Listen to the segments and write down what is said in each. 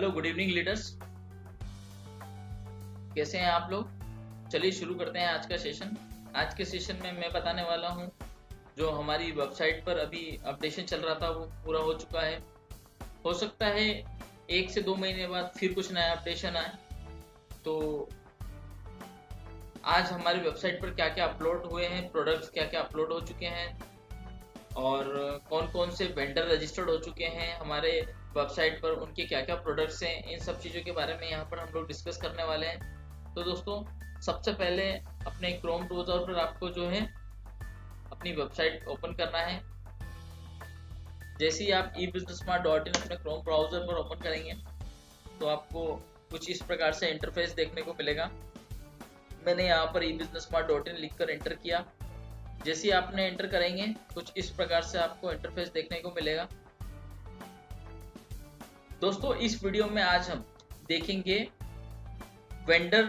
Hello, good evening leaders. कैसे हैं आप लोग? चलिए शुरू करते हैं आज का सेशन। आज के सेशन में मैं बताने वाला हूं, जो हमारी वेबसाइट पर अभी अपडेशन चल रहा था वो पूरा हो चुका है। हो सकता है 1 से 2 महीने बाद फिर कुछ नया अपडेशन आए। तो आज हमारी वेबसाइट पर क्या क्या अपलोड हुए हैं, प्रोडक्ट्स क्या क्या अपलोड हो चुके हैं और कौन कौन से वेंडर रजिस्टर्ड हो चुके हैं हमारे वेबसाइट पर, उनके क्या क्या प्रोडक्ट्स हैं, इन सब चीज़ों के बारे में यहाँ पर हम लोग डिस्कस करने वाले हैं। तो दोस्तों, सबसे पहले अपने क्रोम ब्राउज़र पर आपको जो है अपनी वेबसाइट ओपन करना है। जैसे ही आप ebusinessmart.in अपने क्रोम ब्राउज़र पर ओपन करेंगे तो आपको कुछ इस प्रकार से इंटरफेस देखने को मिलेगा। मैंने यहाँ पर ebusinessmart.in लिखकर एंटर किया। जैसे ही आपने एंटर करेंगे कुछ इस प्रकार से आपको इंटरफेस देखने को मिलेगा। दोस्तों, इस वीडियो में आज हम देखेंगे वेंडर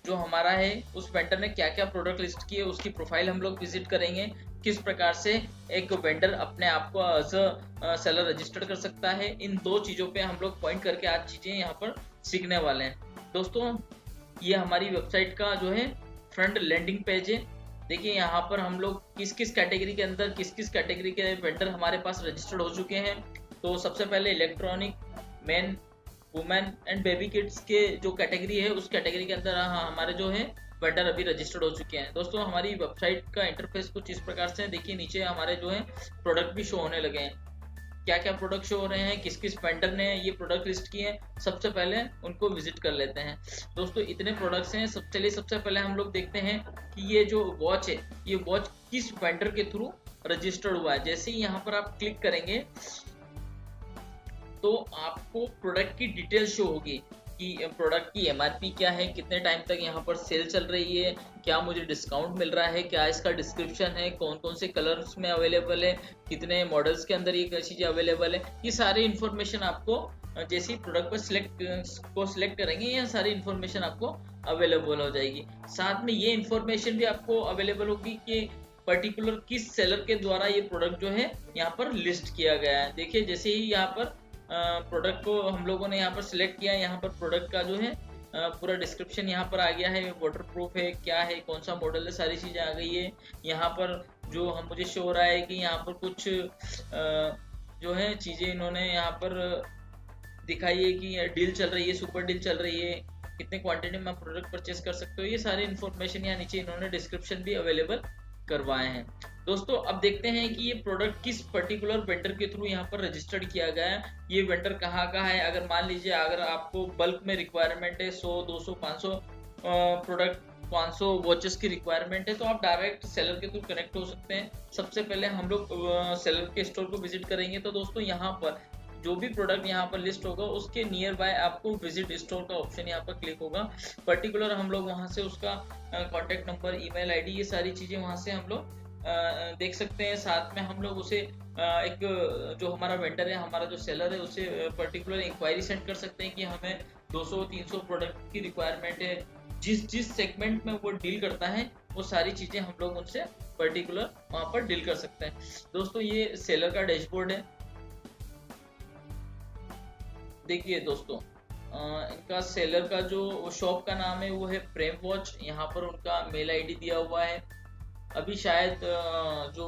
जो हमारा है, उस वेंडर ने क्या क्या प्रोडक्ट लिस्ट किए, उसकी प्रोफाइल हम लोग विजिट करेंगे। किस प्रकार से एक वेंडर अपने आप को एज अ सेलर रजिस्टर्ड कर सकता है, इन दो चीज़ों पे हम लोग पॉइंट करके आज चीज़ें यहाँ पर सीखने वाले हैं। दोस्तों, ये हमारी वेबसाइट का जो है फ्रंट लैंडिंग पेज है। देखिए यहाँ पर हम लोग किस किस कैटेगरी के अंदर किस किस कैटेगरी के वेंडर हमारे पास रजिस्टर्ड हो चुके हैं। तो सबसे पहले electronic, main, women and baby kids के जो कैटेगरी है, उस कैटेगरी के अंदर हमारे जो है वेंडर अभी रजिस्टर्ड हो चुके हैं। दोस्तों, हमारी वेबसाइट का इंटरफेस कुछ इस प्रकार से है। देखिए नीचे हमारे जो है प्रोडक्ट भी शो होने लगे हैं। क्या क्या प्रोडक्ट शो हो रहे हैं, किस किस वेंडर ने ये प्रोडक्ट लिस्ट किए हैं, सबसे पहले उनको विजिट कर लेते हैं। दोस्तों, इतने प्रोडक्ट्स हैं। चलिए सबसे पहले हम लोग देखते हैं कि ये जो वॉच है, ये वॉच किस वेंडर के थ्रू रजिस्टर्ड हुआ है। जैसे ही यहाँ पर आप क्लिक करेंगे तो आपको प्रोडक्ट की डिटेल शो होगी कि प्रोडक्ट की एमआरपी क्या है, कितने टाइम तक यहाँ पर सेल चल रही है, क्या मुझे डिस्काउंट मिल रहा है, क्या इसका डिस्क्रिप्शन है, कौन कौन से कलर्स में अवेलेबल है, कितने मॉडल्स के अंदर ये चीज़ें अवेलेबल है। ये सारी इन्फॉर्मेशन आपको जैसे ही प्रोडक्ट पर सिलेक्ट करेंगे, ये सारी इन्फॉर्मेशन आपको अवेलेबल हो जाएगी। साथ में ये इन्फॉर्मेशन भी आपको अवेलेबल होगी कि पर्टिकुलर किस सेलर के द्वारा ये प्रोडक्ट जो है यहाँ पर लिस्ट किया गया है। देखिए जैसे ही यहाँ पर प्रोडक्ट को हम लोगों ने यहाँ पर सिलेक्ट किया, यहाँ पर प्रोडक्ट का जो है पूरा डिस्क्रिप्शन यहाँ पर आ गया है, वाटर प्रूफ है, क्या है, कौन सा मॉडल है, सारी चीज़ें आ गई है। यहाँ पर जो हम मुझे शो हो रहा है कि यहाँ पर कुछ जो है चीज़ें इन्होंने यहाँ पर दिखाई है कि डील चल रही है, सुपर डील चल रही है, कितने क्वांटिटी में आप प्रोडक्ट परचेस कर सकते हो। ये सारी इन्फॉर्मेशन यहाँ नीचे इन्होंने डिस्क्रिप्शन भी अवेलेबल करवाए हैं। दोस्तों, अब देखते हैं कि ये प्रोडक्ट किस पर्टिकुलर वेंडर के थ्रू यहाँ पर रजिस्टर्ड किया गया है। ये वेंडर कहाँ का है। अगर मान लीजिए अगर आपको बल्क में रिक्वायरमेंट है 100, 200, 500 प्रोडक्ट, 500 वॉचेस की रिक्वायरमेंट है, तो आप डायरेक्ट सेलर के थ्रू कनेक्ट हो सकते हैं। सबसे पहले हम लोग सेलर के स्टोर को विजिट करेंगे। तो दोस्तों, यहाँ पर जो भी प्रोडक्ट यहाँ पर लिस्ट होगा उसके नियर बाय आपको विजिट स्टोर का ऑप्शन यहाँ पर क्लिक होगा। पर्टिकुलर हम लोग वहाँ से उसका कॉन्टैक्ट नंबर, ईमेल आईडी, ये सारी चीज़ें वहाँ से हम लोग देख सकते हैं। साथ में हम लोग उसे एक जो हमारा वेंडर है, हमारा जो सेलर है, उसे पर्टिकुलर इंक्वायरी सेंड कर सकते हैं कि हमें 200-300 प्रोडक्ट की रिक्वायरमेंट है। जिस सेगमेंट में वो डील करता है वो सारी चीज़ें हम लोग उनसे पर्टिकुलर वहाँ पर डील कर सकते हैं। दोस्तों, ये सेलर का डैशबोर्ड है। देखिए दोस्तों, इनका सेलर का जो शॉप का नाम है वो है प्रेम वॉच। यहाँ पर उनका मेल आईडी दिया हुआ है। अभी शायद जो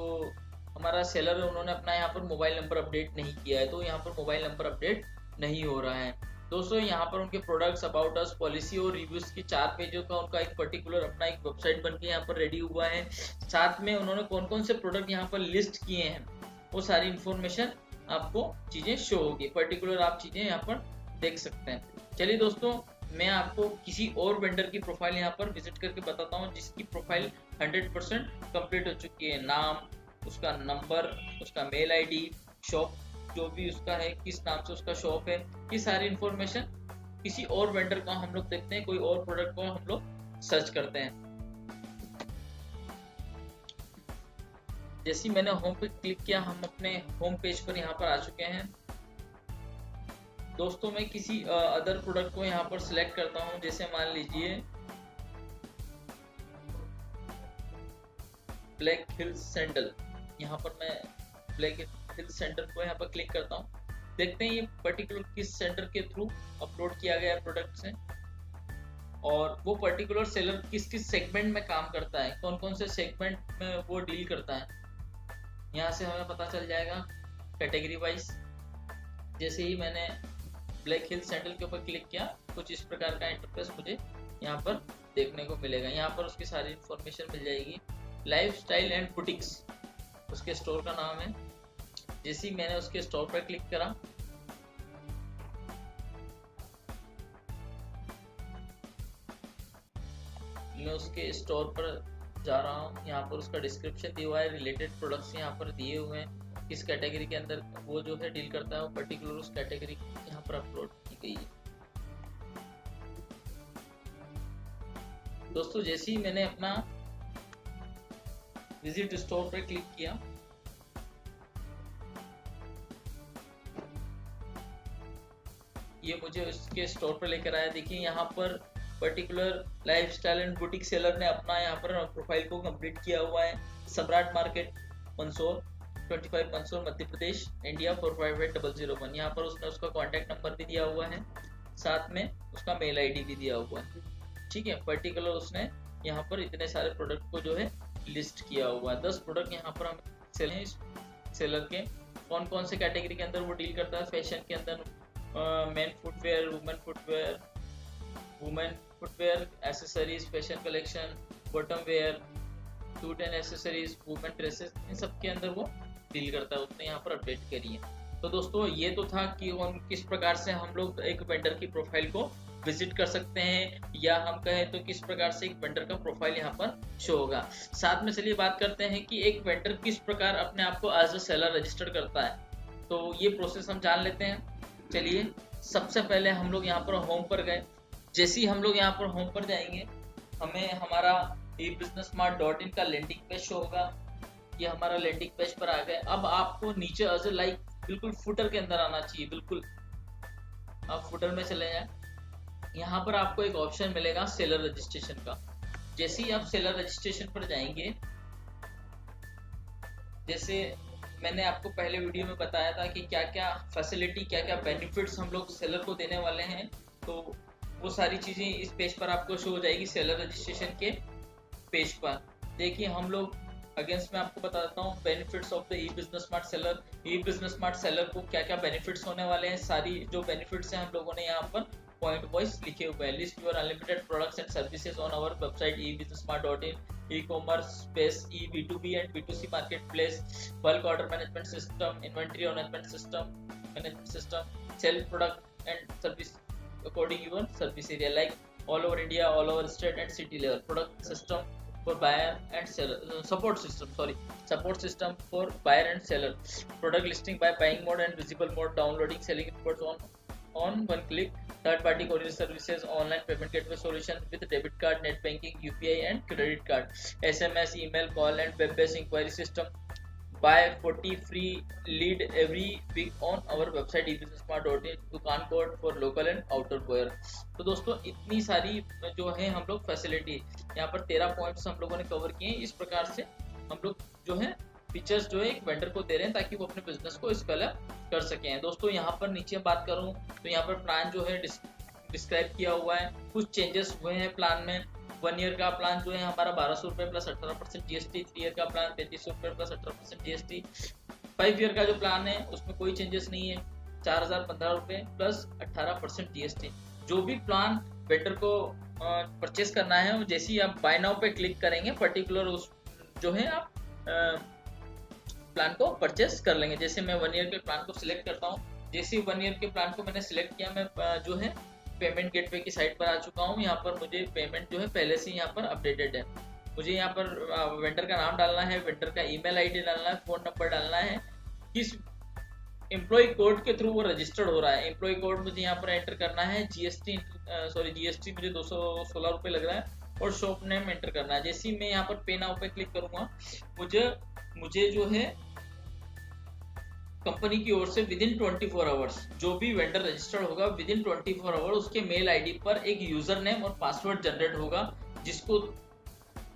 हमारा सेलर है उन्होंने अपना यहाँ पर मोबाइल नंबर अपडेट नहीं किया है, तो यहाँ पर मोबाइल नंबर अपडेट नहीं हो रहा है। दोस्तों, यहाँ पर उनके प्रोडक्ट्स, अबाउट अस, पॉलिसी और रिव्यूज की 4 पेजों का उनका एक पर्टिकुलर अपना एक वेबसाइट बन के यहाँ पर रेडी हुआ है। साथ में उन्होंने कौन कौन से प्रोडक्ट यहाँ पर लिस्ट किए हैं वो सारी इन्फॉर्मेशन आपको चीज़ें शो होगी। पर्टिकुलर आप चीज़ें यहाँ पर देख सकते हैं। चलिए दोस्तों, मैं आपको किसी और वेंडर की प्रोफाइल यहाँ पर विजिट करके बताता हूँ जिसकी प्रोफाइल 100% कंप्लीट हो चुकी है। नाम, उसका नंबर, उसका मेल आईडी, शॉप जो भी उसका है, किस नाम से उसका शॉप है, ये सारी इन्फॉर्मेशन किसी और वेंडर का हम लोग देखते हैं। कोई और प्रोडक्ट को हम लोग सर्च करते हैं। जैसे मैंने होम पे क्लिक किया, हम अपने होम पेज पर यहाँ पर आ चुके हैं। दोस्तों, मैं किसी अदर प्रोडक्ट को यहाँ पर सिलेक्ट करता हूँ। जैसे मान लीजिए ब्लैक हिल्स सैंडल। यहाँ पर मैं ब्लैक हिल्स सैंडल को यहाँ पर क्लिक करता हूँ। देखते हैं ये पर्टिकुलर किस सेंटर के थ्रू अपलोड किया गया है प्रोडक्ट से, और वो पर्टिकुलर सेलर किस किस सेगमेंट में काम करता है, कौन कौन से सेगमेंट में वो डील करता है, यहाँ से हमें पता चल जाएगा कैटेगरी वाइज। जैसे ही मैंने ब्लैक हिल सैंडल के ऊपर क्लिक किया, कुछ इस प्रकार का इंटरफेस मुझे यहाँ पर देखने को मिलेगा। यहाँ पर उसकी सारी इंफॉर्मेशन मिल जाएगी। लाइफस्टाइल एंड बुटिक्स उसके स्टोर का नाम है। जैसे ही मैंने उसके स्टोर पर क्लिक करा, मैं उसके स्टोर पर जा रहा हूँ। यहाँ पर उसका डिस्क्रिप्शन दिया हुआ है, रिलेटेड प्रोडक्ट्स यहाँ पर दिए हुए हैं, किस कैटेगरी के अंदर वो जो है डील करता है, वो पर्टिकुलर उस कैटेगरी यहाँ पर अपलोड की गई है। दोस्तों जैसे ही मैंने अपना विजिट स्टोर पर क्लिक किया, ये मुझे उसके स्टोर पर लेकर आया। देखिए यहाँ पर particular lifestyle and boutique seller ने अपना यहाँ पर प्रोफाइल को कंप्लीट किया हुआ है। सम्राट मार्केट मंदसौर 25 मंदसौर मध्य प्रदेश इंडिया 458001। यहाँ पर उसने उसका कॉन्टैक्ट नंबर भी दिया हुआ है, साथ में उसका मेल आईडी भी दिया हुआ है। ठीक है, पर्टिकुलर उसने यहाँ पर इतने सारे प्रोडक्ट को जो है लिस्ट किया हुआ है। 10 प्रोडक्ट यहाँ पर हम सेल हैं। इस सेलर के कौन कौन से कैटेगरी के अंदर वो डील करता है। फैशन के अंदर men footwear, women footwear, accessories, fashion collection, bottom wear, suit and accessories, women dresses, इन सब के अंदर वो डील करता है। उसने यहाँ पर अपडेट करी है। तो दोस्तों ये तो था कि किस प्रकार से हम लोग एक वेंडर की प्रोफाइल को विजिट कर सकते हैं, या हम कहें तो किस प्रकार से एक वेंडर का प्रोफाइल यहाँ पर शो होगा। साथ में चलिए बात करते हैं कि एक वेंडर किस प्रकार अपने आप को एज अ सेलर रजिस्टर करता है। तो ये प्रोसेस हम जान लेते हैं। चलिए सबसे पहले हम लोग यहाँ पर होम पर गए। जैसे ही हम लोग यहाँ पर होम पर जाएंगे, हमें हमारा ebusinessmart.in का लैंडिंग पेज शो होगा। ये हमारा लैंडिंग पेज पर आ गए। अब आपको नीचे एज ए लाइक बिल्कुल फुटर के अंदर आना चाहिए। बिल्कुल आप फुटर में चले जाए, यहाँ पर आपको एक ऑप्शन मिलेगा सेलर रजिस्ट्रेशन का। जैसे ही आप सेलर रजिस्ट्रेशन पर जाएंगे, जैसे मैंने आपको पहले वीडियो में बताया था कि क्या क्या फैसिलिटी, क्या क्या बेनिफिट्स हम लोग सेलर को देने वाले हैं, तो वो सारी चीज़ें इस पेज पर आपको शो हो जाएगी, सेलर रजिस्ट्रेशन के पेज पर। देखिए हम लोग अगेंस्ट में आपको बता देता हूँ benefits of the eBusinessMart seller. eBusinessMart seller को क्या क्या बेनिफिट्स होने वाले हैं, सारी जो बेनिफिट्स हैं हम लोगों ने यहाँ पर पॉइंट वाइज लिखे हुए हैं। List your unlimited products and services on our website ebusinessmart.in, e-commerce space, B2B and B2C marketplace, bulk order management system, inventory management system, sell product and service according your service area, like all over India, all over state and city level. Product system for buyer and seller, support system for buyer and seller. Product listing by buying mode and visible mode, downloading, selling reports on one click. Third party courier services, online payment gateway solution with debit card, net banking, UPI and credit card, SMS, email, call and web based inquiry system. Buy 40 free lead every week on our website ebusinessmart.in. दुकान code for local and outer buyer. तो दोस्तों इतनी सारी जो है हम लोग facility यहाँ पर 13 पॉइंट्स हम लोगों ने कवर किए। इस प्रकार से हम लोग जो है फीचर्स जो है एक वेंडर को दे रहे हैं ताकि वो अपने बिजनेस को स्केल अप कर सकें। दोस्तों यहाँ पर नीचे बात करूँ तो यहाँ पर प्लान जो है डिस्क्राइब किया हुआ है। कुछ चेंजेस हुए हैं प्लान में। 1 ईयर का प्लान जो है हमारा 1200 रुपये प्लस 18% GST। 3 ईयर का प्लान 3300 रुपये प्लस 18% GST। 5 ईयर का जो प्लान है उसमें कोई चेंजेस नहीं है, 4015 रुपये प्लस 18% GST। जो भी प्लान वेंडर को परचेस करना है, जैसे ही आप बाय नाउ पे क्लिक करेंगे पर्टिकुलर उस जो है आप प्लान को परचेस कर लेंगे। जैसे मैं 1 ईयर के प्लान को सिलेक्ट करता हूँ। जैसे ही 1 ईयर के प्लान को मैंने सिलेक्ट किया, मैं जो है पेमेंट गेटवे की साइट पर आ चुका हूँ। यहाँ पर मुझे पेमेंट जो है पहले से यहाँ पर अपडेटेड है। मुझे यहाँ पर वेंडर का नाम डालना है, वेंडर का ईमेल आईडी डालना है, फोन नंबर डालना है, किस एम्प्लॉय कोड के थ्रू वो रजिस्टर्ड हो रहा है। एम्प्लॉय कोड मुझे यहाँ पर एंटर करना है। जीएसटी मुझे 216 रुपये लग रहा है और शॉप नेम एंटर करना है। जैसे ही मैं यहाँ पर पे नाउ पे क्लिक करूंगा, मुझे जो है कंपनी की ओर से विद इन 24 आवर्स जो भी वेंडर रजिस्टर्ड होगा विद इन 24 आवर्स उसके मेल आईडी पर एक यूजर नेम और पासवर्ड जनरेट होगा, जिसको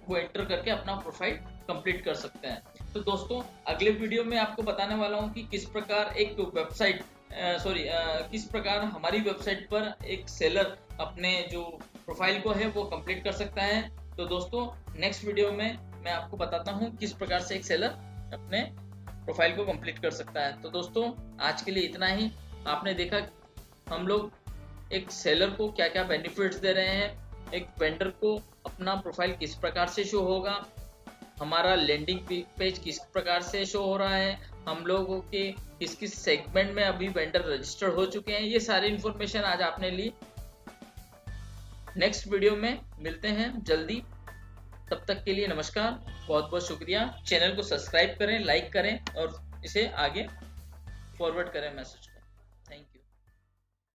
वो एंटर करके अपना प्रोफाइल कंप्लीट कर सकते हैं। तो दोस्तों अगले वीडियो में आपको बताने वाला हूँ कि किस प्रकार एक वेबसाइट सॉरी किस प्रकार हमारी वेबसाइट पर एक सेलर अपने जो प्रोफाइल को है वो कंप्लीट कर सकता है। तो दोस्तों नेक्स्ट वीडियो में मैं आपको बताता हूँ किस प्रकार से एक सेलर अपने प्रोफाइल को कंप्लीट कर सकता है। तो दोस्तों आज के लिए इतना ही। आपने देखा हम लोग एक सेलर को क्या क्या बेनिफिट्स दे रहे हैं, एक वेंडर को अपना प्रोफाइल किस प्रकार से शो होगा, हमारा लैंडिंग पेज किस प्रकार से शो हो रहा है, हम लोगों के किस किस सेगमेंट में अभी वेंडर रजिस्टर्ड हो चुके हैं, ये सारी इंफॉर्मेशन आज आपने ली। नेक्स्ट वीडियो में मिलते हैं जल्दी, तब तक के लिए नमस्कार, बहुत बहुत शुक्रिया। चैनल को सब्सक्राइब करें, लाइक करें और इसे आगे फॉरवर्ड करें मैसेज।